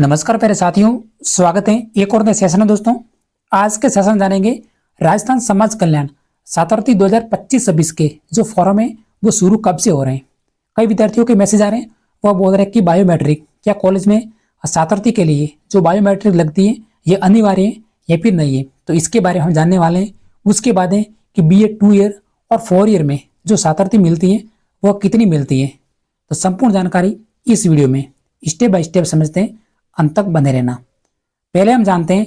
नमस्कार प्यारे साथियों, स्वागत है एक और नए सेशन में। दोस्तों, आज के सेशन जानेंगे राजस्थान समाज कल्याण सातरती 2025-26 के जो फॉर्म है वो शुरू कब से हो रहे हैं। कई विद्यार्थियों के मैसेज आ रहे हैं, वह बोल रहे हैं कि बायोमेट्रिक क्या कॉलेज में सातरती के लिए जो बायोमेट्रिक लगती है ये अनिवार्य है या फिर नहीं है। तो इसके बारे में हम जानने वाले हैं। उसके बाद है कि BA 2 ईयर और 4 ईयर में जो सातरती मिलती है वह कितनी मिलती है। तो संपूर्ण जानकारी इस वीडियो में स्टेप बाय स्टेप समझते हैं, अंत तक बने रहना। पहले हम जानते हैं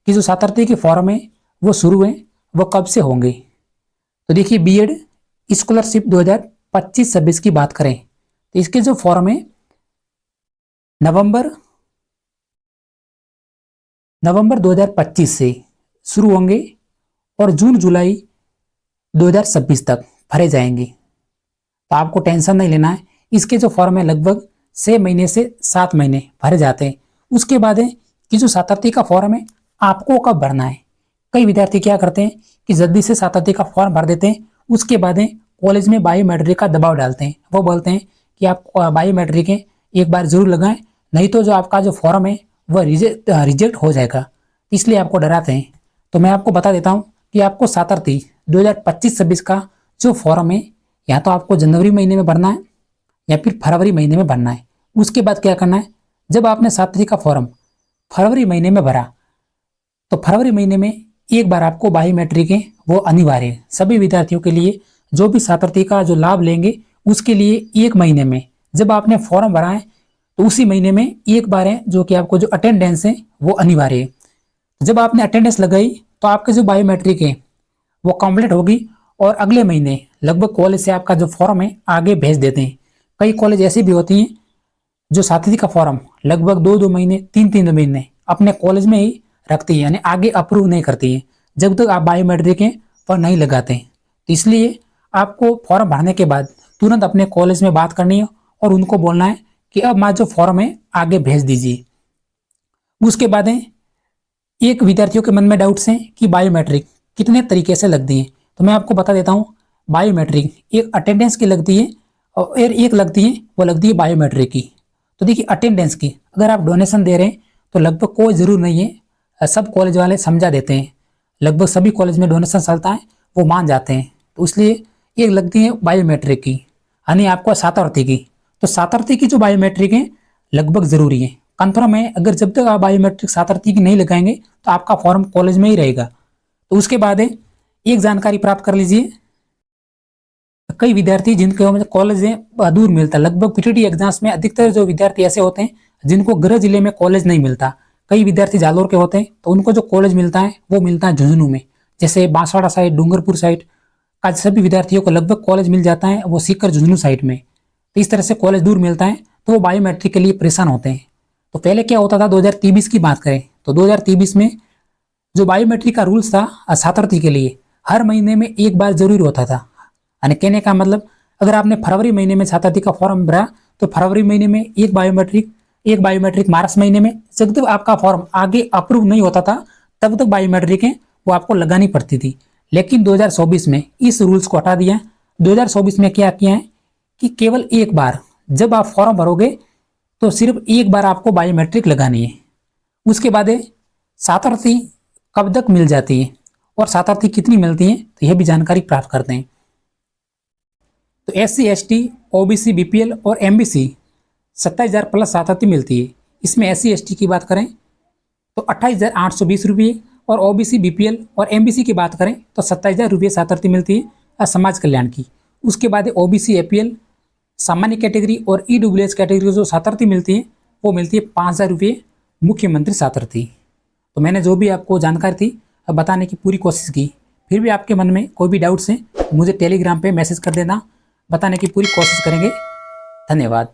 कि जो सातरती के फॉर्म है वो शुरू है वो कब से होंगे। तो देखिए, बीएड स्कॉलरशिप 2025-26 की बात करें तो इसके जो फॉर्म है नवंबर 2025 से शुरू होंगे और जून जुलाई 2026 तक भरे जाएंगे। तो आपको टेंशन नहीं लेना है। इसके जो फॉर्म है लगभग 6 महीने से 7 महीने भरे जाते हैं। उसके बाद है कि जो सातरती का फॉर्म है आपको कब भरना है। कई विद्यार्थी क्या करते हैं कि जल्दी से सातरती का फॉर्म भर देते हैं, उसके बाद कॉलेज में बायोमेट्रिक का दबाव डालते हैं। वो बोलते हैं कि आप बायोमेट्रिक एक बार जरूर लगाएं, नहीं तो जो आपका जो फॉर्म है वह रिजेक्ट हो जाएगा, इसलिए आपको डराते हैं। तो मैं आपको बता देता हूँ कि आपको सातरती 2025-26 का जो फॉर्म है या तो आपको जनवरी महीने में भरना है या फिर फरवरी महीने में भरना है। उसके बाद क्या करना है, जब आपने सातरती का फॉर्म फरवरी महीने में भरा तो फरवरी महीने में एक बार आपको बायोमेट्रिक है वो अनिवार्य है सभी विद्यार्थियों के लिए। जो भी सातरती का जो लाभ लेंगे उसके लिए 1 महीने में जब आपने फॉर्म भरा है तो उसी महीने में एक बार है जो कि आपको जो अटेंडेंस है वो अनिवार्य है। जब आपने अटेंडेंस लगाई तो आपके जो बायोमेट्रिक है वो कंप्लीट होगी और अगले महीने लगभग कॉलेज से आपका जो फॉर्म है आगे भेज देते हैं। कई कॉलेज ऐसी भी होती हैं जो सातरती का फॉर्म लगभग 2-2 महीने 3-3 महीने अपने कॉलेज में ही रखती है, यानी आगे अप्रूव नहीं करती है जब तक आप बायोमेट्रिक पर नहीं लगाते। तो इसलिए आपको फॉर्म भरने के बाद तुरंत अपने कॉलेज में बात करनी है और उनको बोलना है कि अब मैं जो फॉर्म है आगे भेज दीजिए। उसके बाद एक विद्यार्थियों के मन में डाउट्स हैं कि बायोमेट्रिक कितने तरीके से लगती है। तो मैं आपको बता देता हूँ, बायोमेट्रिक एक अटेंडेंस की लगती है और एक लगती है वो लगती है बायोमेट्रिक की। तो देखिए, अटेंडेंस की अगर आप डोनेशन दे रहे हैं तो लगभग कोई ज़रूर नहीं है, सब कॉलेज वाले समझा देते हैं। लगभग सभी कॉलेज में डोनेशन चलता है, वो मान जाते हैं। तो इसलिए एक लगती है बायोमेट्रिक की, यानी आपको सातरती की। तो सातरती की जो बायोमेट्रिक है लगभग ज़रूरी है, कन्फर्म है। अगर जब तक आप बायोमेट्रिक सातरती की नहीं लगाएंगे तो आपका फॉर्म कॉलेज में ही रहेगा। तो उसके बाद एक जानकारी प्राप्त कर लीजिए, कई विद्यार्थी जिनके कॉलेज दूर मिलता है, लगभग PTT एग्जाम्स में अधिकतर जो विद्यार्थी ऐसे होते हैं जिनको गृह जिले में कॉलेज नहीं मिलता। कई विद्यार्थी जालोर के होते हैं तो उनको जो कॉलेज मिलता है वो मिलता है झुंझुनू में, जैसे बांसवाड़ा साइड, डूंगरपुर साइड का सभी विद्यार्थियों को लगभग कॉलेज मिल जाता है वो सीकर झुंझुनू साइड में। तो इस तरह से कॉलेज दूर मिलता है तो वो बायोमेट्रिक के लिए परेशान होते हैं। तो पहले क्या होता था, 2023 की बात करें तो 2023 में जो बायोमेट्रिक का रूल्स था सातरती के लिए हर महीने में एक बार जरूर होता था। यानी कहने का मतलब, अगर आपने फरवरी महीने में सातरती का फॉर्म भरा तो फरवरी महीने में एक बायोमेट्रिक मार्च महीने में, जब तक आपका फॉर्म आगे अप्रूव नहीं होता था तब तक बायोमेट्रिक है वो आपको लगानी पड़ती थी। लेकिन 2024 में इस रूल्स को हटा दिया। 2024 में क्या किया है कि केवल एक बार जब आप फॉर्म भरोगे तो सिर्फ एक बार आपको बायोमेट्रिक लगानी है। उसके बाद सातरती कब तक मिल जाती है और सातरती कितनी मिलती है तो यह भी जानकारी प्राप्त करते हैं। तो SC ST OBC BPL और MBC 27,000 प्लस सातरती मिलती है। इसमें SC ST की बात करें तो 28,820 रुपये और OBC BPL और MBC की बात करें तो 27,000 रुपये सातरती मिलती है समाज कल्याण की। उसके बाद OBC APL सामान्य कैटेगरी और EWS कैटेगरी जो सातरती मिलती है वो मिलती है 5,000 रुपये मुख्यमंत्री सातरती। तो मैंने जो भी आपको जानकारी थी बताने की पूरी कोशिश की। फिर भी आपके मन में कोई भी डाउट्स हैं मुझे टेलीग्राम पे मैसेज कर देना, बताने की पूरी कोशिश करेंगे। धन्यवाद।